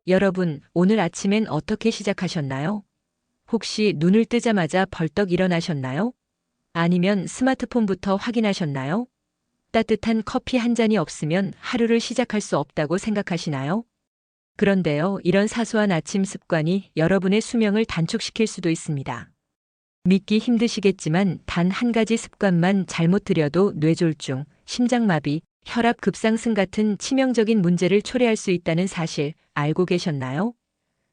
여러분, 오늘 아침엔 어떻게 시작하셨나요? 혹시 눈을 뜨자마자 벌떡 일어나셨나요? 아니면 스마트폰부터 확인하셨나요? 따뜻한 커피 한 잔이 없으면 하루를 시작할 수 없다고 생각하시나요? 그런데요, 이런 사소한 아침 습관이 여러분의 수명을 단축시킬 수도 있습니다. 믿기 힘드시겠지만 단 한 가지 습관만 잘못 들여도 뇌졸중, 심장마비, 혈압 급상승 같은 치명적인 문제를 초래할 수 있다는 사실 알고 계셨나요?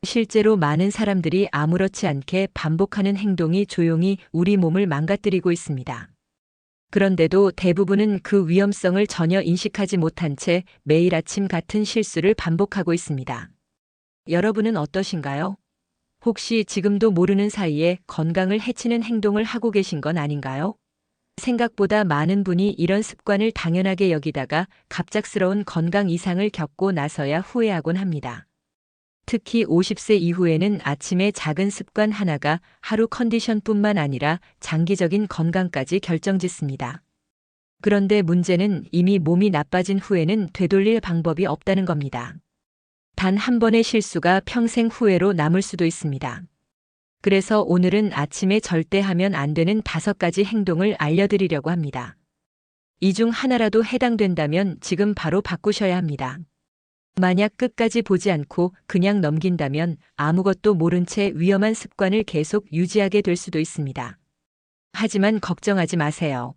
실제로 많은 사람들이 아무렇지 않게 반복하는 행동이 조용히 우리 몸을 망가뜨리고 있습니다. 그런데도 대부분은 그 위험성을 전혀 인식하지 못한 채 매일 아침 같은 실수를 반복하고 있습니다. 여러분은 어떠신가요? 혹시 지금도 모르는 사이에 건강을 해치는 행동을 하고 계신 건 아닌가요? 생각보다 많은 분이 이런 습관을 당연하게 여기다가 갑작스러운 건강 이상을 겪고 나서야 후회하곤 합니다. 특히 50세 이후에는 아침의 작은 습관 하나가 하루 컨디션뿐만 아니라 장기적인 건강까지 결정짓습니다. 그런데 문제는 이미 몸이 나빠진 후에는 되돌릴 방법이 없다는 겁니다. 단 한 번의 실수가 평생 후회로 남을 수도 있습니다. 그래서 오늘은 아침에 절대 하면 안 되는 5가지 행동을 알려드리려고 합니다. 이 중 하나라도 해당된다면 지금 바로 바꾸셔야 합니다. 만약 끝까지 보지 않고 그냥 넘긴다면 아무것도 모른 채 위험한 습관을 계속 유지하게 될 수도 있습니다. 하지만 걱정하지 마세요.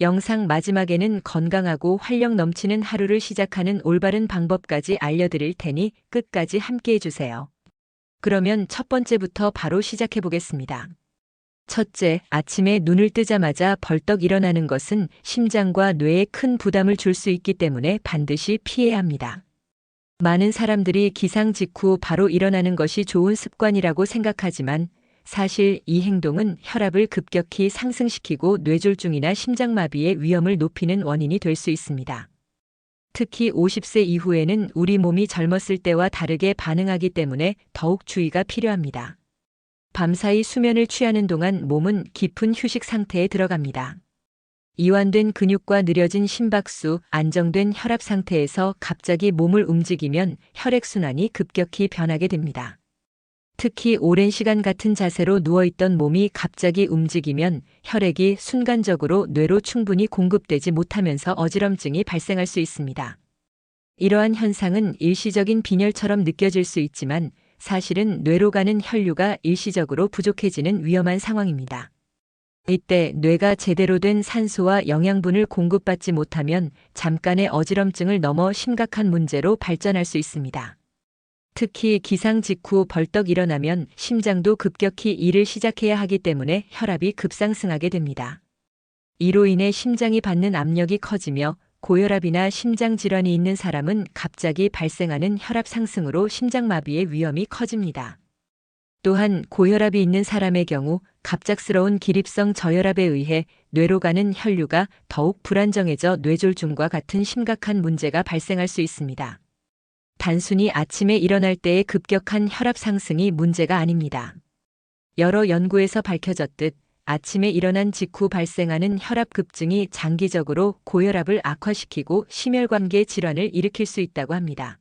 영상 마지막에는 건강하고 활력 넘치는 하루를 시작하는 올바른 방법까지 알려드릴 테니 끝까지 함께 해주세요. 그러면 첫 번째부터 바로 시작해 보겠습니다. 첫째, 아침에 눈을 뜨자마자 벌떡 일어나는 것은 심장과 뇌에 큰 부담을 줄 수 있기 때문에 반드시 피해야 합니다. 많은 사람들이 기상 직후 바로 일어나는 것이 좋은 습관이라고 생각하지만 사실 이 행동은 혈압을 급격히 상승시키고 뇌졸중이나 심장마비의 위험을 높이는 원인이 될 수 있습니다. 특히 50세 이후에는 우리 몸이 젊었을 때와 다르게 반응하기 때문에 더욱 주의가 필요합니다. 밤사이 수면을 취하는 동안 몸은 깊은 휴식 상태에 들어갑니다. 이완된 근육과 느려진 심박수, 안정된 혈압 상태에서 갑자기 몸을 움직이면 혈액순환이 급격히 변하게 됩니다. 특히 오랜 시간 같은 자세로 누워있던 몸이 갑자기 움직이면 혈액이 순간적으로 뇌로 충분히 공급되지 못하면서 어지럼증이 발생할 수 있습니다. 이러한 현상은 일시적인 빈혈처럼 느껴질 수 있지만 사실은 뇌로 가는 혈류가 일시적으로 부족해지는 위험한 상황입니다. 이때 뇌가 제대로 된 산소와 영양분을 공급받지 못하면 잠깐의 어지럼증을 넘어 심각한 문제로 발전할 수 있습니다. 특히 기상 직후 벌떡 일어나면 심장도 급격히 일을 시작해야 하기 때문에 혈압이 급상승하게 됩니다. 이로 인해 심장이 받는 압력이 커지며 고혈압이나 심장질환이 있는 사람은 갑자기 발생하는 혈압 상승으로 심장마비의 위험이 커집니다. 또한 고혈압이 있는 사람의 경우 갑작스러운 기립성 저혈압에 의해 뇌로 가는 혈류가 더욱 불안정해져 뇌졸중과 같은 심각한 문제가 발생할 수 있습니다. 단순히 아침에 일어날 때의 급격한 혈압 상승이 문제가 아닙니다. 여러 연구에서 밝혀졌듯 아침에 일어난 직후 발생하는 혈압 급증이 장기적으로 고혈압을 악화시키고 심혈관계 질환을 일으킬 수 있다고 합니다.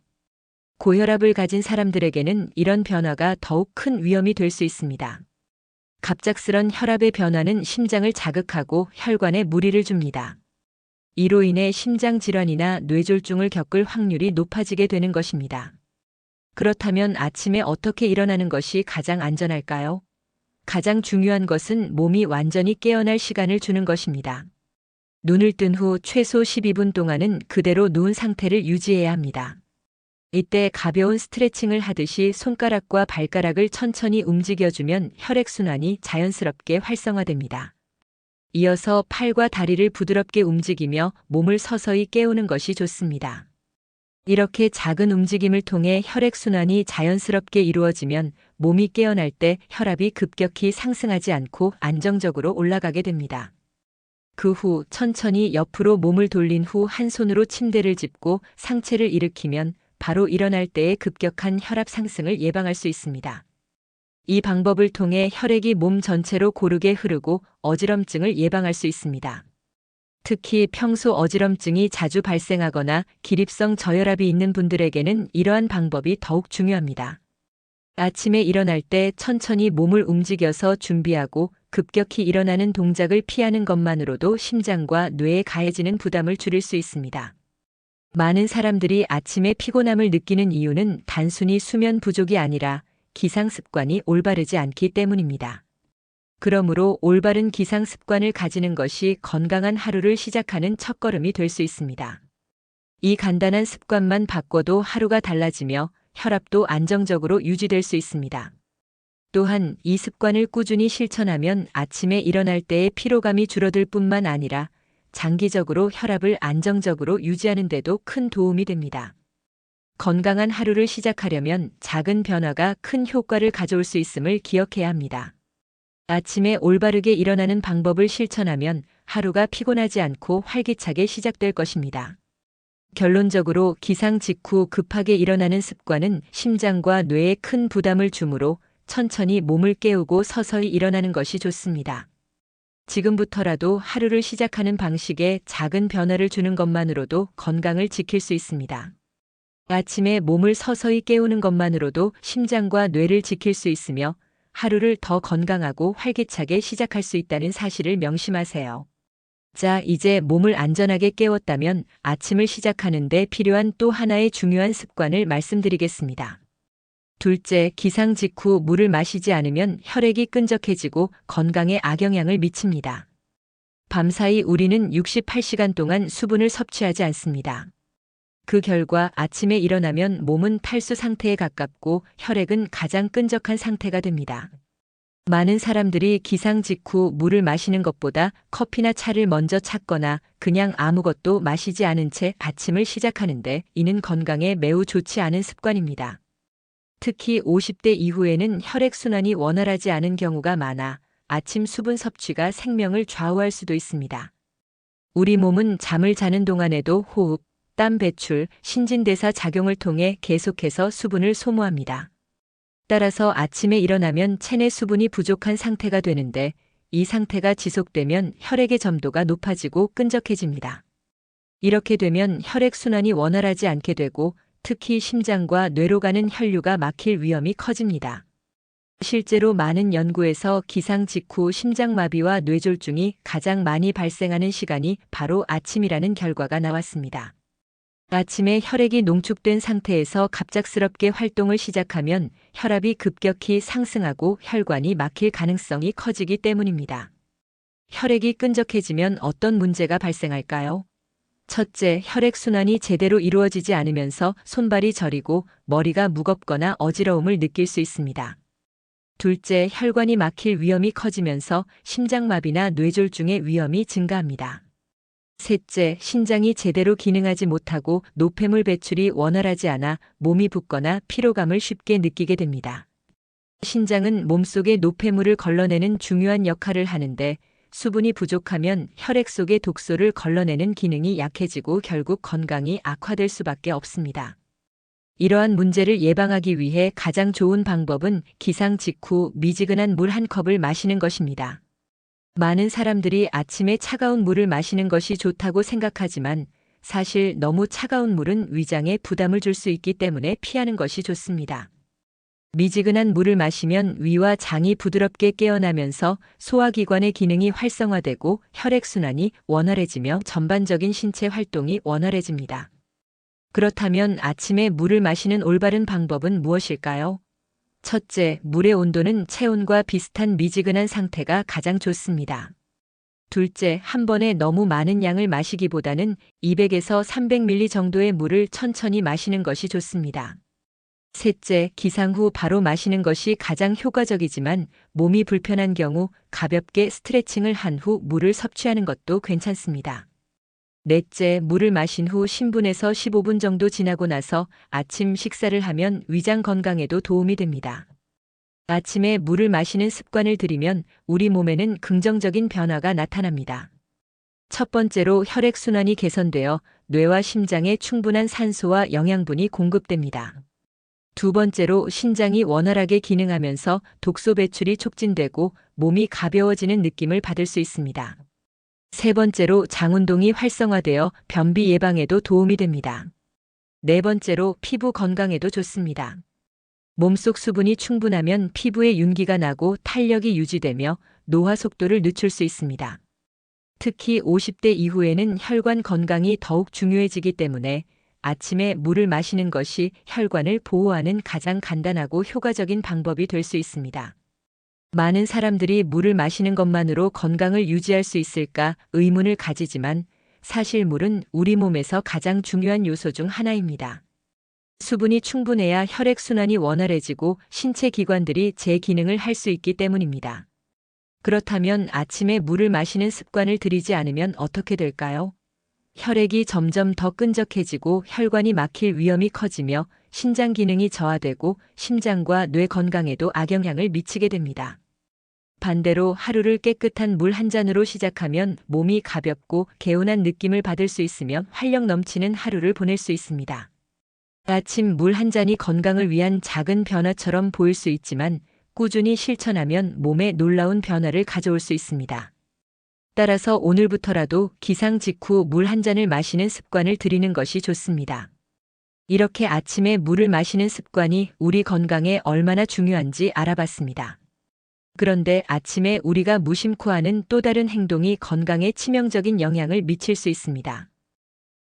고혈압을 가진 사람들에게는 이런 변화가 더욱 큰 위험이 될 수 있습니다. 갑작스런 혈압의 변화는 심장을 자극하고 혈관에 무리를 줍니다. 이로 인해 심장질환이나 뇌졸중을 겪을 확률이 높아지게 되는 것입니다. 그렇다면 아침에 어떻게 일어나는 것이 가장 안전할까요? 가장 중요한 것은 몸이 완전히 깨어날 시간을 주는 것입니다. 눈을 뜬 후 최소 12분 동안은 그대로 누운 상태를 유지해야 합니다. 이때 가벼운 스트레칭을 하듯이 손가락과 발가락을 천천히 움직여주면 혈액순환이 자연스럽게 활성화됩니다. 이어서 팔과 다리를 부드럽게 움직이며 몸을 서서히 깨우는 것이 좋습니다. 이렇게 작은 움직임을 통해 혈액순환이 자연스럽게 이루어지면 몸이 깨어날 때 혈압이 급격히 상승하지 않고 안정적으로 올라가게 됩니다. 그 후 천천히 옆으로 몸을 돌린 후 한 손으로 침대를 짚고 상체를 일으키면 바로 일어날 때의 급격한 혈압 상승을 예방할 수 있습니다. 이 방법을 통해 혈액이 몸 전체로 고르게 흐르고 어지럼증을 예방할 수 있습니다. 특히 평소 어지럼증이 자주 발생하거나 기립성 저혈압이 있는 분들에게는 이러한 방법이 더욱 중요합니다. 아침에 일어날 때 천천히 몸을 움직여서 준비하고 급격히 일어나는 동작을 피하는 것만으로도 심장과 뇌에 가해지는 부담을 줄일 수 있습니다. 많은 사람들이 아침에 피곤함을 느끼는 이유는 단순히 수면 부족이 아니라 기상 습관이 올바르지 않기 때문입니다. 그러므로 올바른 기상 습관을 가지는 것이 건강한 하루를 시작하는 첫걸음이 될 수 있습니다. 이 간단한 습관만 바꿔도 하루가 달라지며 혈압도 안정적으로 유지될 수 있습니다. 또한 이 습관을 꾸준히 실천하면 아침에 일어날 때의 피로감이 줄어들 뿐만 아니라 장기적으로 혈압을 안정적으로 유지하는 데도 큰 도움이 됩니다. 건강한 하루를 시작하려면 작은 변화가 큰 효과를 가져올 수 있음을 기억해야 합니다. 아침에 올바르게 일어나는 방법을 실천하면 하루가 피곤하지 않고 활기차게 시작될 것입니다. 결론적으로 기상 직후 급하게 일어나는 습관은 심장과 뇌에 큰 부담을 주므로 천천히 몸을 깨우고 서서히 일어나는 것이 좋습니다. 지금부터라도 하루를 시작하는 방식에 작은 변화를 주는 것만으로도 건강을 지킬 수 있습니다. 아침에 몸을 서서히 깨우는 것만으로도 심장과 뇌를 지킬 수 있으며 하루를 더 건강하고 활기차게 시작할 수 있다는 사실을 명심하세요. 자, 이제 몸을 안전하게 깨웠다면 아침을 시작하는 데 필요한 또 하나의 중요한 습관을 말씀드리겠습니다. 둘째, 기상 직후 물을 마시지 않으면 혈액이 끈적해지고 건강에 악영향을 미칩니다. 밤사이 우리는 68시간 동안 수분을 섭취하지 않습니다. 그 결과 아침에 일어나면 몸은 탈수 상태에 가깝고 혈액은 가장 끈적한 상태가 됩니다. 많은 사람들이 기상 직후 물을 마시는 것보다 커피나 차를 먼저 찾거나 그냥 아무것도 마시지 않은 채 아침을 시작하는데 이는 건강에 매우 좋지 않은 습관입니다. 특히 50대 이후에는 혈액순환이 원활하지 않은 경우가 많아 아침 수분 섭취가 생명을 좌우할 수도 있습니다. 우리 몸은 잠을 자는 동안에도 호흡, 땀 배출, 신진대사 작용을 통해 계속해서 수분을 소모합니다. 따라서 아침에 일어나면 체내 수분이 부족한 상태가 되는데 이 상태가 지속되면 혈액의 점도가 높아지고 끈적해집니다. 이렇게 되면 혈액순환이 원활하지 않게 되고 특히 심장과 뇌로 가는 혈류가 막힐 위험이 커집니다. 실제로 많은 연구에서 기상 직후 심장마비와 뇌졸중이 가장 많이 발생하는 시간이 바로 아침이라는 결과가 나왔습니다. 아침에 혈액이 농축된 상태에서 갑작스럽게 활동을 시작하면 혈압이 급격히 상승하고 혈관이 막힐 가능성이 커지기 때문입니다. 혈액이 끈적해지면 어떤 문제가 발생할까요? 첫째, 혈액순환이 제대로 이루어지지 않으면서 손발이 저리고 머리가 무겁거나 어지러움을 느낄 수 있습니다. 둘째, 혈관이 막힐 위험이 커지면서 심장마비나 뇌졸중의 위험이 증가합니다. 셋째, 신장이 제대로 기능하지 못하고 노폐물 배출이 원활하지 않아 몸이 붓거나 피로감을 쉽게 느끼게 됩니다. 신장은 몸속의 노폐물을 걸러내는 중요한 역할을 하는데 수분이 부족하면 혈액 속의 독소를 걸러내는 기능이 약해지고 결국 건강이 악화될 수밖에 없습니다. 이러한 문제를 예방하기 위해 가장 좋은 방법은 기상 직후 미지근한 물 한 컵을 마시는 것입니다. 많은 사람들이 아침에 차가운 물을 마시는 것이 좋다고 생각하지만 사실 너무 차가운 물은 위장에 부담을 줄 수 있기 때문에 피하는 것이 좋습니다. 미지근한 물을 마시면 위와 장이 부드럽게 깨어나면서 소화기관의 기능이 활성화되고 혈액순환이 원활해지며 전반적인 신체 활동이 원활해집니다. 그렇다면 아침에 물을 마시는 올바른 방법은 무엇일까요? 첫째, 물의 온도는 체온과 비슷한 미지근한 상태가 가장 좋습니다. 둘째, 한 번에 너무 많은 양을 마시기보다는 200에서 300ml 정도의 물을 천천히 마시는 것이 좋습니다. 셋째, 기상 후 바로 마시는 것이 가장 효과적이지만 몸이 불편한 경우 가볍게 스트레칭을 한 후 물을 섭취하는 것도 괜찮습니다. 넷째, 물을 마신 후 10분에서 15분 정도 지나고 나서 아침 식사를 하면 위장 건강에도 도움이 됩니다. 아침에 물을 마시는 습관을 들이면 우리 몸에는 긍정적인 변화가 나타납니다. 첫 번째로 혈액순환이 개선되어 뇌와 심장에 충분한 산소와 영양분이 공급됩니다. 두 번째로 신장이 원활하게 기능하면서 독소 배출이 촉진되고 몸이 가벼워지는 느낌을 받을 수 있습니다. 세 번째로 장운동이 활성화되어 변비 예방에도 도움이 됩니다. 네 번째로 피부 건강에도 좋습니다. 몸속 수분이 충분하면 피부에 윤기가 나고 탄력이 유지되며 노화 속도를 늦출 수 있습니다. 특히 50대 이후에는 혈관 건강이 더욱 중요해지기 때문에 아침에 물을 마시는 것이 혈관을 보호하는 가장 간단하고 효과적인 방법이 될 수 있습니다. 많은 사람들이 물을 마시는 것만으로 건강을 유지할 수 있을까 의문을 가지지만 사실 물은 우리 몸에서 가장 중요한 요소 중 하나입니다. 수분이 충분해야 혈액순환이 원활해지고 신체 기관들이 제 기능을 할 수 있기 때문입니다. 그렇다면 아침에 물을 마시는 습관을 들이지 않으면 어떻게 될까요? 혈액이 점점 더 끈적해지고 혈관이 막힐 위험이 커지며 신장 기능이 저하되고 심장과 뇌 건강에도 악영향을 미치게 됩니다. 반대로 하루를 깨끗한 물 한 잔으로 시작하면 몸이 가볍고 개운한 느낌을 받을 수 있으며 활력 넘치는 하루를 보낼 수 있습니다. 아침 물 한 잔이 건강을 위한 작은 변화처럼 보일 수 있지만 꾸준히 실천하면 몸에 놀라운 변화를 가져올 수 있습니다. 따라서 오늘부터라도 기상 직후 물 한 잔을 마시는 습관을 들이는 것이 좋습니다. 이렇게 아침에 물을 마시는 습관이 우리 건강에 얼마나 중요한지 알아봤습니다. 그런데 아침에 우리가 무심코 하는 또 다른 행동이 건강에 치명적인 영향을 미칠 수 있습니다.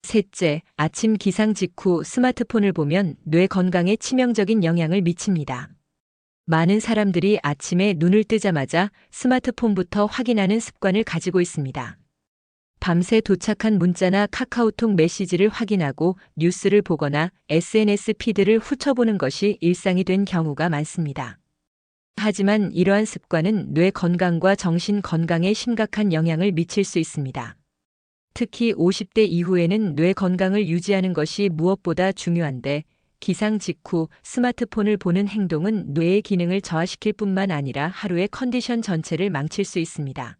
셋째, 아침 기상 직후 스마트폰을 보면 뇌 건강에 치명적인 영향을 미칩니다. 많은 사람들이 아침에 눈을 뜨자마자 스마트폰부터 확인하는 습관을 가지고 있습니다. 밤새 도착한 문자나 카카오톡 메시지를 확인하고 뉴스를 보거나 SNS 피드를 훑어보는 것이 일상이 된 경우가 많습니다. 하지만 이러한 습관은 뇌 건강과 정신 건강에 심각한 영향을 미칠 수 있습니다. 특히 50대 이후에는 뇌 건강을 유지하는 것이 무엇보다 중요한데 기상 직후 스마트폰을 보는 행동은 뇌의 기능을 저하시킬 뿐만 아니라 하루의 컨디션 전체를 망칠 수 있습니다.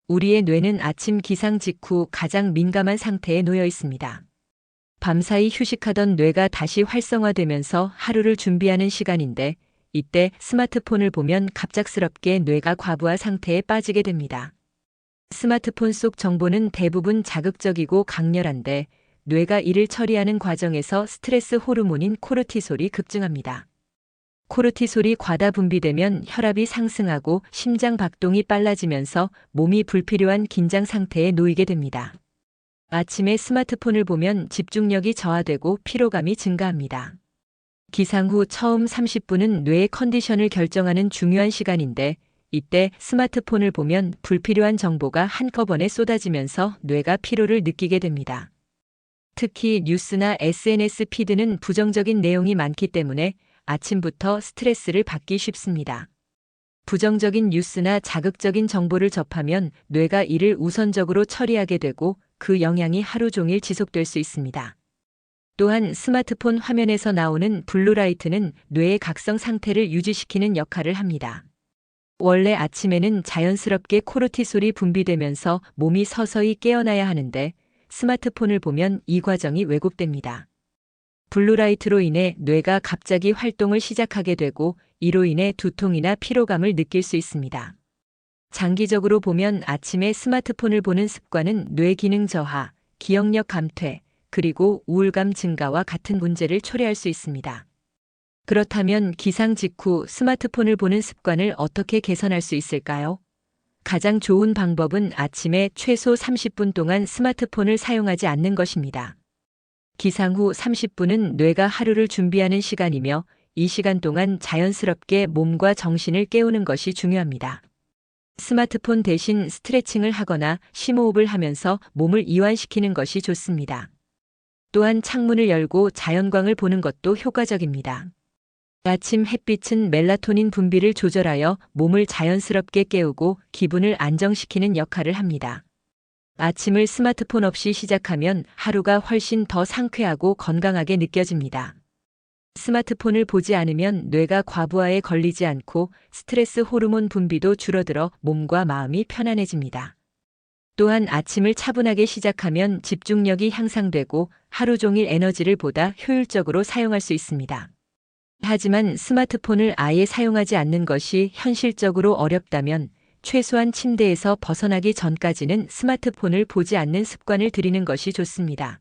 우리의 뇌는 아침 기상 직후 가장 민감한 상태에 놓여 있습니다. 밤사이 휴식하던 뇌가 다시 활성화되면서 하루를 준비하는 시간인데 이때 스마트폰을 보면 갑작스럽게 뇌가 과부하 상태에 빠지게 됩니다. 스마트폰 속 정보는 대부분 자극적이고 강렬한데 뇌가 이를 처리하는 과정에서 스트레스 호르몬인 코르티솔이 급증합니다. 코르티솔이 과다 분비되면 혈압이 상승하고 심장 박동이 빨라지면서 몸이 불필요한 긴장 상태에 놓이게 됩니다. 아침에 스마트폰을 보면 집중력이 저하되고 피로감이 증가합니다. 기상 후 처음 30분은 뇌의 컨디션을 결정하는 중요한 시간인데 이때 스마트폰을 보면 불필요한 정보가 한꺼번에 쏟아지면서 뇌가 피로를 느끼게 됩니다. 특히 뉴스나 SNS 피드는 부정적인 내용이 많기 때문에 아침부터 스트레스를 받기 쉽습니다. 부정적인 뉴스나 자극적인 정보를 접하면 뇌가 이를 우선적으로 처리하게 되고 그 영향이 하루 종일 지속될 수 있습니다. 또한 스마트폰 화면에서 나오는 블루라이트는 뇌의 각성 상태를 유지시키는 역할을 합니다. 원래 아침에는 자연스럽게 코르티솔이 분비되면서 몸이 서서히 깨어나야 하는데 스마트폰을 보면 이 과정이 왜곡됩니다. 블루라이트로 인해 뇌가 갑자기 활동을 시작하게 되고 이로 인해 두통이나 피로감을 느낄 수 있습니다. 장기적으로 보면 아침에 스마트폰을 보는 습관은 뇌 기능 저하, 기억력 감퇴, 그리고 우울감 증가와 같은 문제를 초래할 수 있습니다. 그렇다면 기상 직후 스마트폰을 보는 습관을 어떻게 개선할 수 있을까요? 가장 좋은 방법은 아침에 최소 30분 동안 스마트폰을 사용하지 않는 것입니다. 기상 후 30분은 뇌가 하루를 준비하는 시간이며 이 시간 동안 자연스럽게 몸과 정신을 깨우는 것이 중요합니다. 스마트폰 대신 스트레칭을 하거나 심호흡을 하면서 몸을 이완시키는 것이 좋습니다. 또한 창문을 열고 자연광을 보는 것도 효과적입니다. 아침 햇빛은 멜라토닌 분비를 조절하여 몸을 자연스럽게 깨우고 기분을 안정시키는 역할을 합니다. 아침을 스마트폰 없이 시작하면 하루가 훨씬 더 상쾌하고 건강하게 느껴집니다. 스마트폰을 보지 않으면 뇌가 과부하에 걸리지 않고 스트레스 호르몬 분비도 줄어들어 몸과 마음이 편안해집니다. 또한 아침을 차분하게 시작하면 집중력이 향상되고 하루 종일 에너지를 보다 효율적으로 사용할 수 있습니다. 하지만 스마트폰을 아예 사용하지 않는 것이 현실적으로 어렵다면 최소한 침대에서 벗어나기 전까지는 스마트폰을 보지 않는 습관을 들이는 것이 좋습니다.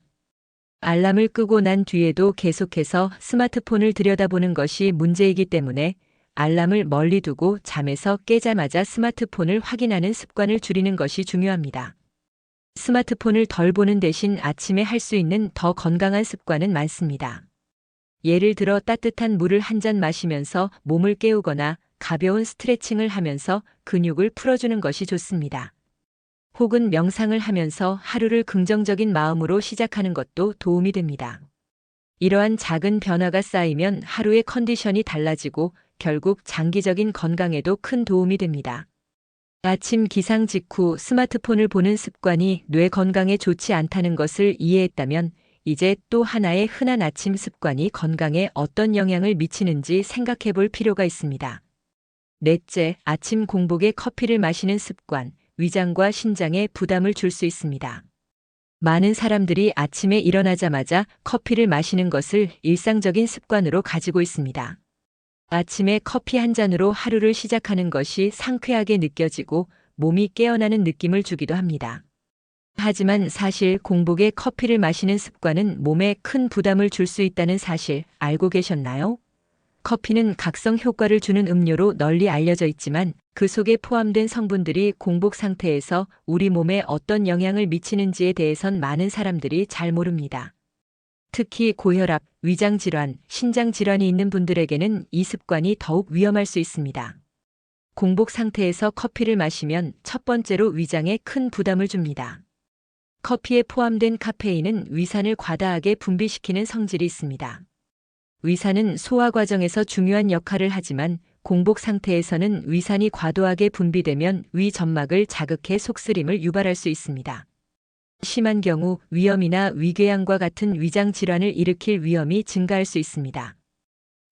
알람을 끄고 난 뒤에도 계속해서 스마트폰을 들여다보는 것이 문제이기 때문에 알람을 멀리 두고 잠에서 깨자마자 스마트폰을 확인하는 습관을 줄이는 것이 중요합니다. 스마트폰을 덜 보는 대신 아침에 할 수 있는 더 건강한 습관은 많습니다. 예를 들어 따뜻한 물을 한 잔 마시면서 몸을 깨우거나 가벼운 스트레칭을 하면서 근육을 풀어주는 것이 좋습니다. 혹은 명상을 하면서 하루를 긍정적인 마음으로 시작하는 것도 도움이 됩니다. 이러한 작은 변화가 쌓이면 하루의 컨디션이 달라지고 결국 장기적인 건강에도 큰 도움이 됩니다. 아침 기상 직후 스마트폰을 보는 습관이 뇌 건강에 좋지 않다는 것을 이해했다면 이제 또 하나의 흔한 아침 습관이 건강에 어떤 영향을 미치는지 생각해 볼 필요가 있습니다. 넷째, 아침 공복에 커피를 마시는 습관, 위장과 신장에 부담을 줄 수 있습니다. 많은 사람들이 아침에 일어나자마자 커피를 마시는 것을 일상적인 습관으로 가지고 있습니다. 아침에 커피 한 잔으로 하루를 시작하는 것이 상쾌하게 느껴지고 몸이 깨어나는 느낌을 주기도 합니다. 하지만 사실 공복에 커피를 마시는 습관은 몸에 큰 부담을 줄 수 있다는 사실 알고 계셨나요? 커피는 각성 효과를 주는 음료로 널리 알려져 있지만 그 속에 포함된 성분들이 공복 상태에서 우리 몸에 어떤 영향을 미치는지에 대해선 많은 사람들이 잘 모릅니다. 특히 고혈압, 위장질환, 신장질환이 있는 분들에게는 이 습관이 더욱 위험할 수 있습니다. 공복 상태에서 커피를 마시면 첫 번째로 위장에 큰 부담을 줍니다. 커피에 포함된 카페인은 위산을 과다하게 분비시키는 성질이 있습니다. 위산은 소화 과정에서 중요한 역할을 하지만 공복 상태에서는 위산이 과도하게 분비되면 위 점막을 자극해 속쓰림을 유발할 수 있습니다. 심한 경우 위염이나 위궤양과 같은 위장 질환을 일으킬 위험이 증가할 수 있습니다.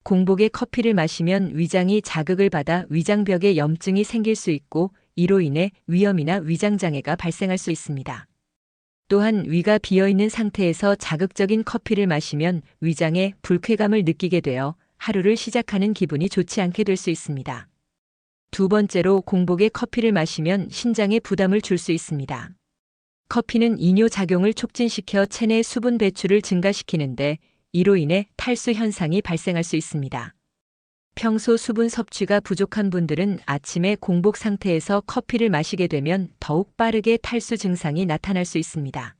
공복에 커피를 마시면 위장이 자극을 받아 위장벽에 염증이 생길 수 있고 이로 인해 위염이나 위장장애가 발생할 수 있습니다. 또한 위가 비어있는 상태에서 자극적인 커피를 마시면 위장에 불쾌감을 느끼게 되어 하루를 시작하는 기분이 좋지 않게 될 수 있습니다. 두 번째로 공복에 커피를 마시면 신장에 부담을 줄 수 있습니다. 커피는 이뇨 작용을 촉진시켜 체내 수분 배출을 증가시키는데 이로 인해 탈수 현상이 발생할 수 있습니다. 평소 수분 섭취가 부족한 분들은 아침에 공복 상태에서 커피를 마시게 되면 더욱 빠르게 탈수 증상이 나타날 수 있습니다.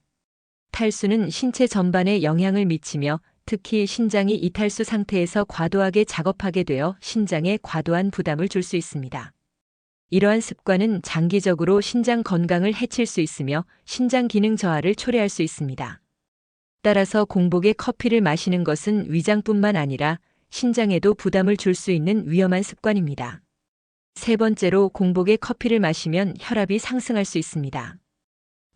탈수는 신체 전반에 영향을 미치며 특히 신장이 이탈수 상태에서 과도하게 작업하게 되어 신장에 과도한 부담을 줄 수 있습니다. 이러한 습관은 장기적으로 신장 건강을 해칠 수 있으며 신장 기능 저하를 초래할 수 있습니다. 따라서 공복에 커피를 마시는 것은 위장뿐만 아니라 신장에도 부담을 줄 수 있는 위험한 습관입니다. 세 번째로 공복에 커피를 마시면 혈압이 상승할 수 있습니다.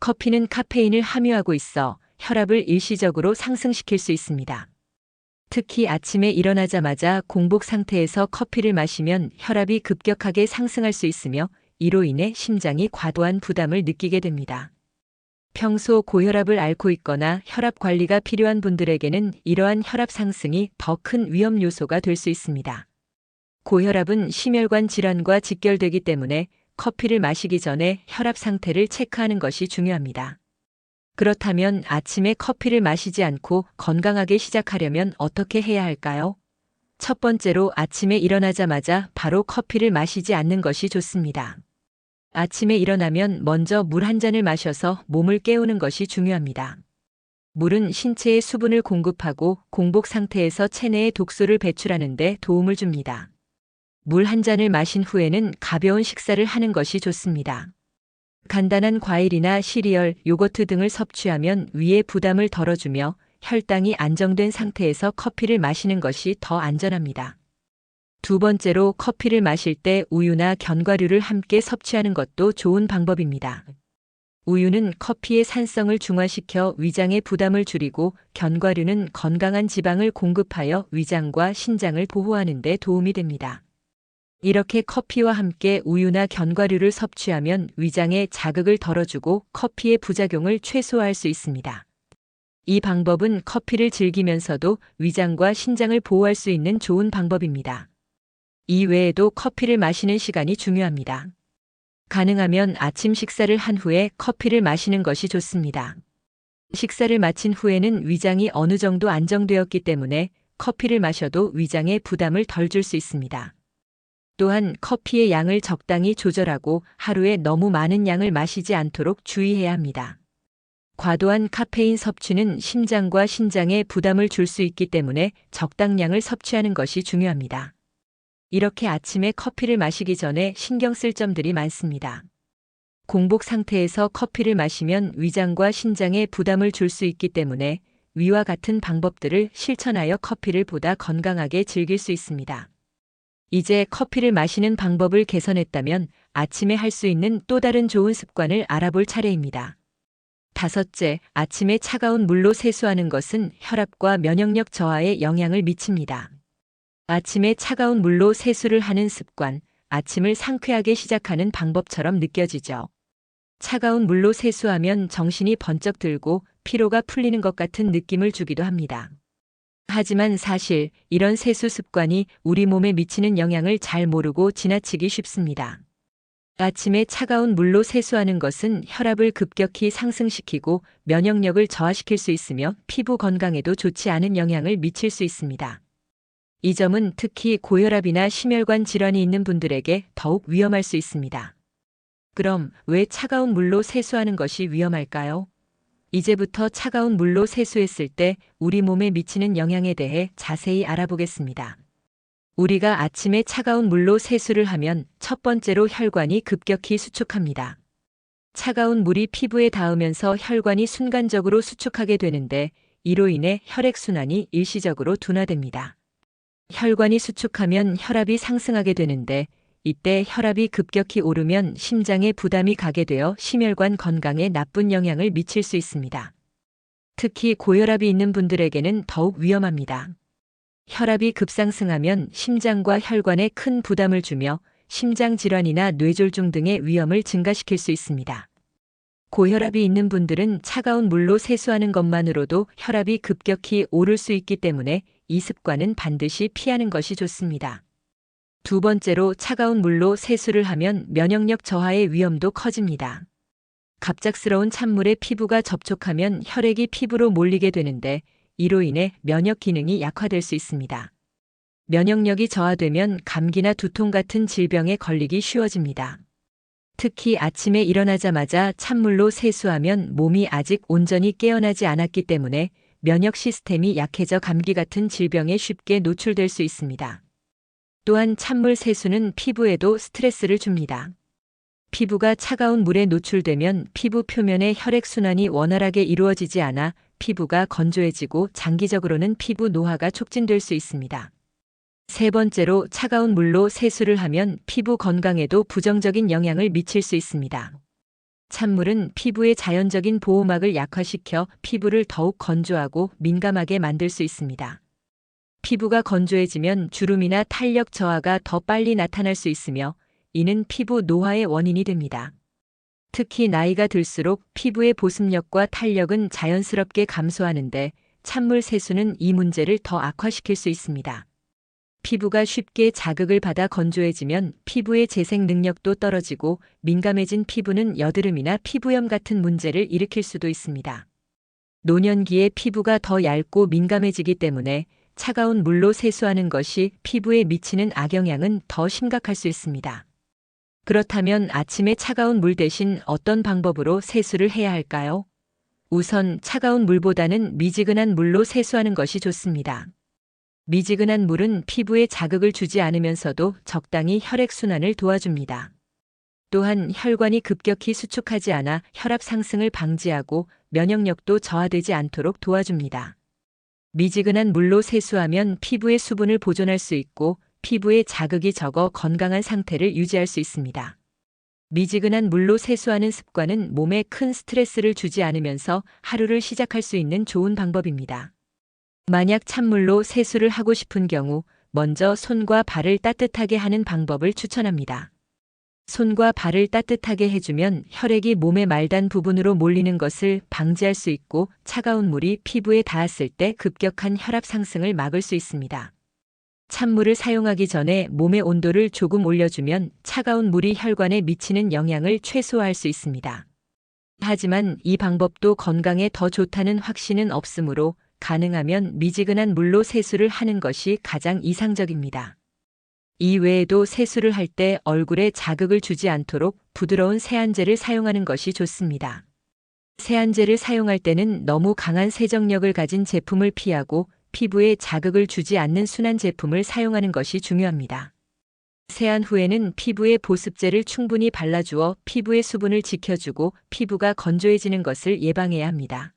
커피는 카페인을 함유하고 있어 혈압을 일시적으로 상승시킬 수 있습니다. 특히 아침에 일어나자마자 공복 상태에서 커피를 마시면 혈압이 급격하게 상승할 수 있으며 이로 인해 심장이 과도한 부담을 느끼게 됩니다. 평소 고혈압을 앓고 있거나 혈압 관리가 필요한 분들에게는 이러한 혈압 상승이 더 큰 위험 요소가 될 수 있습니다. 고혈압은 심혈관 질환과 직결되기 때문에 커피를 마시기 전에 혈압 상태를 체크하는 것이 중요합니다. 그렇다면 아침에 커피를 마시지 않고 건강하게 시작하려면 어떻게 해야 할까요? 첫 번째로 아침에 일어나자마자 바로 커피를 마시지 않는 것이 좋습니다. 아침에 일어나면 먼저 물 한 잔을 마셔서 몸을 깨우는 것이 중요합니다. 물은 신체에 수분을 공급하고 공복 상태에서 체내에 독소를 배출하는 데 도움을 줍니다. 물 한 잔을 마신 후에는 가벼운 식사를 하는 것이 좋습니다. 간단한 과일이나 시리얼, 요거트 등을 섭취하면 위에 부담을 덜어주며 혈당이 안정된 상태에서 커피를 마시는 것이 더 안전합니다. 두 번째로 커피를 마실 때 우유나 견과류를 함께 섭취하는 것도 좋은 방법입니다. 우유는 커피의 산성을 중화시켜 위장의 부담을 줄이고 견과류는 건강한 지방을 공급하여 위장과 신장을 보호하는 데 도움이 됩니다. 이렇게 커피와 함께 우유나 견과류를 섭취하면 위장에 자극을 덜어주고 커피의 부작용을 최소화할 수 있습니다. 이 방법은 커피를 즐기면서도 위장과 신장을 보호할 수 있는 좋은 방법입니다. 이 외에도 커피를 마시는 시간이 중요합니다. 가능하면 아침 식사를 한 후에 커피를 마시는 것이 좋습니다. 식사를 마친 후에는 위장이 어느 정도 안정되었기 때문에 커피를 마셔도 위장에 부담을 덜 줄 수 있습니다. 또한 커피의 양을 적당히 조절하고 하루에 너무 많은 양을 마시지 않도록 주의해야 합니다. 과도한 카페인 섭취는 심장과 신장에 부담을 줄 수 있기 때문에 적당량을 섭취하는 것이 중요합니다. 이렇게 아침에 커피를 마시기 전에 신경 쓸 점들이 많습니다. 공복 상태에서 커피를 마시면 위장과 신장에 부담을 줄 수 있기 때문에 위와 같은 방법들을 실천하여 커피를 보다 건강하게 즐길 수 있습니다. 이제 커피를 마시는 방법을 개선했다면 아침에 할 수 있는 또 다른 좋은 습관을 알아볼 차례입니다. 5째, 아침에 차가운 물로 세수하는 것은 혈압과 면역력 저하에 영향을 미칩니다. 아침에 차가운 물로 세수를 하는 습관, 아침을 상쾌하게 시작하는 방법처럼 느껴지죠. 차가운 물로 세수하면 정신이 번쩍 들고 피로가 풀리는 것 같은 느낌을 주기도 합니다. 하지만 사실 이런 세수 습관이 우리 몸에 미치는 영향을 잘 모르고 지나치기 쉽습니다. 아침에 차가운 물로 세수하는 것은 혈압을 급격히 상승시키고 면역력을 저하시킬 수 있으며 피부 건강에도 좋지 않은 영향을 미칠 수 있습니다. 이 점은 특히 고혈압이나 심혈관 질환이 있는 분들에게 더욱 위험할 수 있습니다. 그럼 왜 차가운 물로 세수하는 것이 위험할까요? 이제부터 차가운 물로 세수했을 때 우리 몸에 미치는 영향에 대해 자세히 알아보겠습니다. 우리가 아침에 차가운 물로 세수를 하면 첫 번째로 혈관이 급격히 수축합니다. 차가운 물이 피부에 닿으면서 혈관이 순간적으로 수축하게 되는데 이로 인해 혈액순환이 일시적으로 둔화됩니다. 혈관이 수축하면 혈압이 상승하게 되는데 이때 혈압이 급격히 오르면 심장에 부담이 가게 되어 심혈관 건강에 나쁜 영향을 미칠 수 있습니다. 특히 고혈압이 있는 분들에게는 더욱 위험합니다. 혈압이 급상승하면 심장과 혈관에 큰 부담을 주며 심장질환이나 뇌졸중 등의 위험을 증가시킬 수 있습니다. 고혈압이 있는 분들은 차가운 물로 세수하는 것만으로도 혈압이 급격히 오를 수 있기 때문에 이 습관은 반드시 피하는 것이 좋습니다. 2번째로 차가운 물로 세수를 하면 면역력 저하의 위험도 커집니다. 갑작스러운 찬물에 피부가 접촉하면 혈액이 피부로 몰리게 되는데 이로 인해 면역 기능이 약화될 수 있습니다. 면역력이 저하되면 감기나 두통 같은 질병에 걸리기 쉬워집니다. 특히 아침에 일어나자마자 찬물로 세수하면 몸이 아직 온전히 깨어나지 않았기 때문에 면역 시스템이 약해져 감기 같은 질병에 쉽게 노출될 수 있습니다. 또한 찬물 세수는 피부에도 스트레스를 줍니다. 피부가 차가운 물에 노출되면 피부 표면의 혈액순환이 원활하게 이루어지지 않아 피부가 건조해지고 장기적으로는 피부 노화가 촉진될 수 있습니다. 3번째로 차가운 물로 세수를 하면 피부 건강에도 부정적인 영향을 미칠 수 있습니다. 찬물은 피부의 자연적인 보호막을 약화시켜 피부를 더욱 건조하고 민감하게 만들 수 있습니다. 피부가 건조해지면 주름이나 탄력 저하가 더 빨리 나타날 수 있으며 이는 피부 노화의 원인이 됩니다. 특히 나이가 들수록 피부의 보습력과 탄력은 자연스럽게 감소하는데 찬물 세수는 이 문제를 더 악화시킬 수 있습니다. 피부가 쉽게 자극을 받아 건조해지면 피부의 재생 능력도 떨어지고 민감해진 피부는 여드름이나 피부염 같은 문제를 일으킬 수도 있습니다. 노년기에 피부가 더 얇고 민감해지기 때문에 차가운 물로 세수하는 것이 피부에 미치는 악영향은 더 심각할 수 있습니다. 그렇다면 아침에 차가운 물 대신 어떤 방법으로 세수를 해야 할까요? 우선 차가운 물보다는 미지근한 물로 세수하는 것이 좋습니다. 미지근한 물은 피부에 자극을 주지 않으면서도 적당히 혈액순환을 도와줍니다. 또한 혈관이 급격히 수축하지 않아 혈압 상승을 방지하고 면역력도 저하되지 않도록 도와줍니다. 미지근한 물로 세수하면 피부의 수분을 보존할 수 있고 피부에 자극이 적어 건강한 상태를 유지할 수 있습니다. 미지근한 물로 세수하는 습관은 몸에 큰 스트레스를 주지 않으면서 하루를 시작할 수 있는 좋은 방법입니다. 만약 찬물로 세수를 하고 싶은 경우 먼저 손과 발을 따뜻하게 하는 방법을 추천합니다. 손과 발을 따뜻하게 해주면 혈액이 몸의 말단 부분으로 몰리는 것을 방지할 수 있고 차가운 물이 피부에 닿았을 때 급격한 혈압 상승을 막을 수 있습니다. 찬물을 사용하기 전에 몸의 온도를 조금 올려주면 차가운 물이 혈관에 미치는 영향을 최소화할 수 있습니다. 하지만 이 방법도 건강에 더 좋다는 확신은 없으므로 가능하면 미지근한 물로 세수를 하는 것이 가장 이상적입니다. 이 외에도 세수를 할 때 얼굴에 자극을 주지 않도록 부드러운 세안제를 사용하는 것이 좋습니다. 세안제를 사용할 때는 너무 강한 세정력을 가진 제품을 피하고 피부에 자극을 주지 않는 순한 제품을 사용하는 것이 중요합니다. 세안 후에는 피부에 보습제를 충분히 발라주어 피부의 수분을 지켜주고 피부가 건조해지는 것을 예방해야 합니다.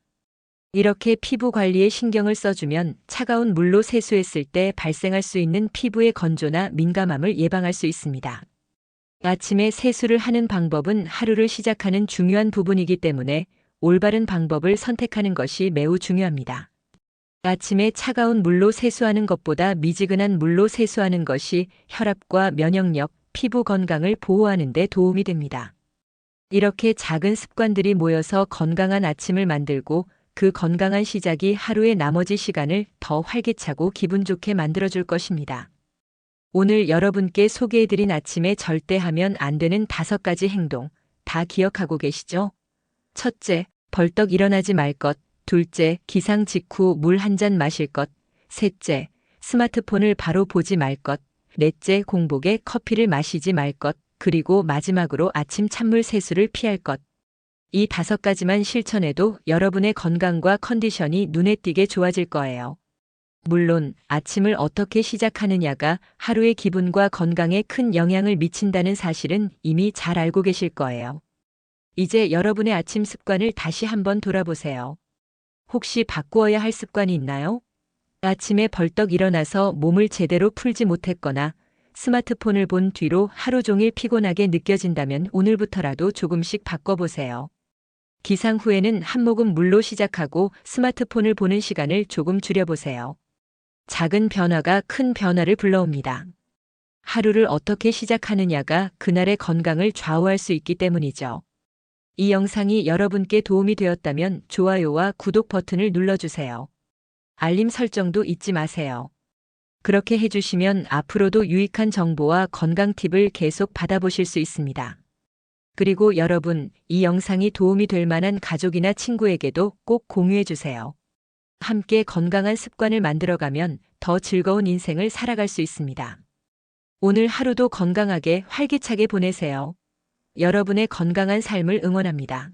이렇게 피부 관리에 신경을 써주면 차가운 물로 세수했을 때 발생할 수 있는 피부의 건조나 민감함을 예방할 수 있습니다. 아침에 세수를 하는 방법은 하루를 시작하는 중요한 부분이기 때문에 올바른 방법을 선택하는 것이 매우 중요합니다. 아침에 차가운 물로 세수하는 것보다 미지근한 물로 세수하는 것이 혈압과 면역력, 피부 건강을 보호하는 데 도움이 됩니다. 이렇게 작은 습관들이 모여서 건강한 아침을 만들고 그 건강한 시작이 하루의 나머지 시간을 더 활기차고 기분 좋게 만들어줄 것입니다. 오늘 여러분께 소개해드린 아침에 절대 하면 안 되는 5가지 행동, 다 기억하고 계시죠? 첫째, 벌떡 일어나지 말 것. 둘째, 기상 직후 물 한 잔 마실 것. 셋째, 스마트폰을 바로 보지 말 것. 넷째, 공복에 커피를 마시지 말 것. 그리고 마지막으로 아침 찬물 세수를 피할 것. 이 5가지만 실천해도 여러분의 건강과 컨디션이 눈에 띄게 좋아질 거예요. 물론 아침을 어떻게 시작하느냐가 하루의 기분과 건강에 큰 영향을 미친다는 사실은 이미 잘 알고 계실 거예요. 이제 여러분의 아침 습관을 다시 한번 돌아보세요. 혹시 바꾸어야 할 습관이 있나요? 아침에 벌떡 일어나서 몸을 제대로 풀지 못했거나 스마트폰을 본 뒤로 하루 종일 피곤하게 느껴진다면 오늘부터라도 조금씩 바꿔보세요. 기상 후에는 한 모금 물로 시작하고 스마트폰을 보는 시간을 조금 줄여보세요. 작은 변화가 큰 변화를 불러옵니다. 하루를 어떻게 시작하느냐가 그날의 건강을 좌우할 수 있기 때문이죠. 이 영상이 여러분께 도움이 되었다면 좋아요와 구독 버튼을 눌러주세요. 알림 설정도 잊지 마세요. 그렇게 해주시면 앞으로도 유익한 정보와 건강 팁을 계속 받아보실 수 있습니다. 그리고 여러분, 이 영상이 도움이 될 만한 가족이나 친구에게도 꼭 공유해주세요. 함께 건강한 습관을 만들어가면 더 즐거운 인생을 살아갈 수 있습니다. 오늘 하루도 건강하게 활기차게 보내세요. 여러분의 건강한 삶을 응원합니다.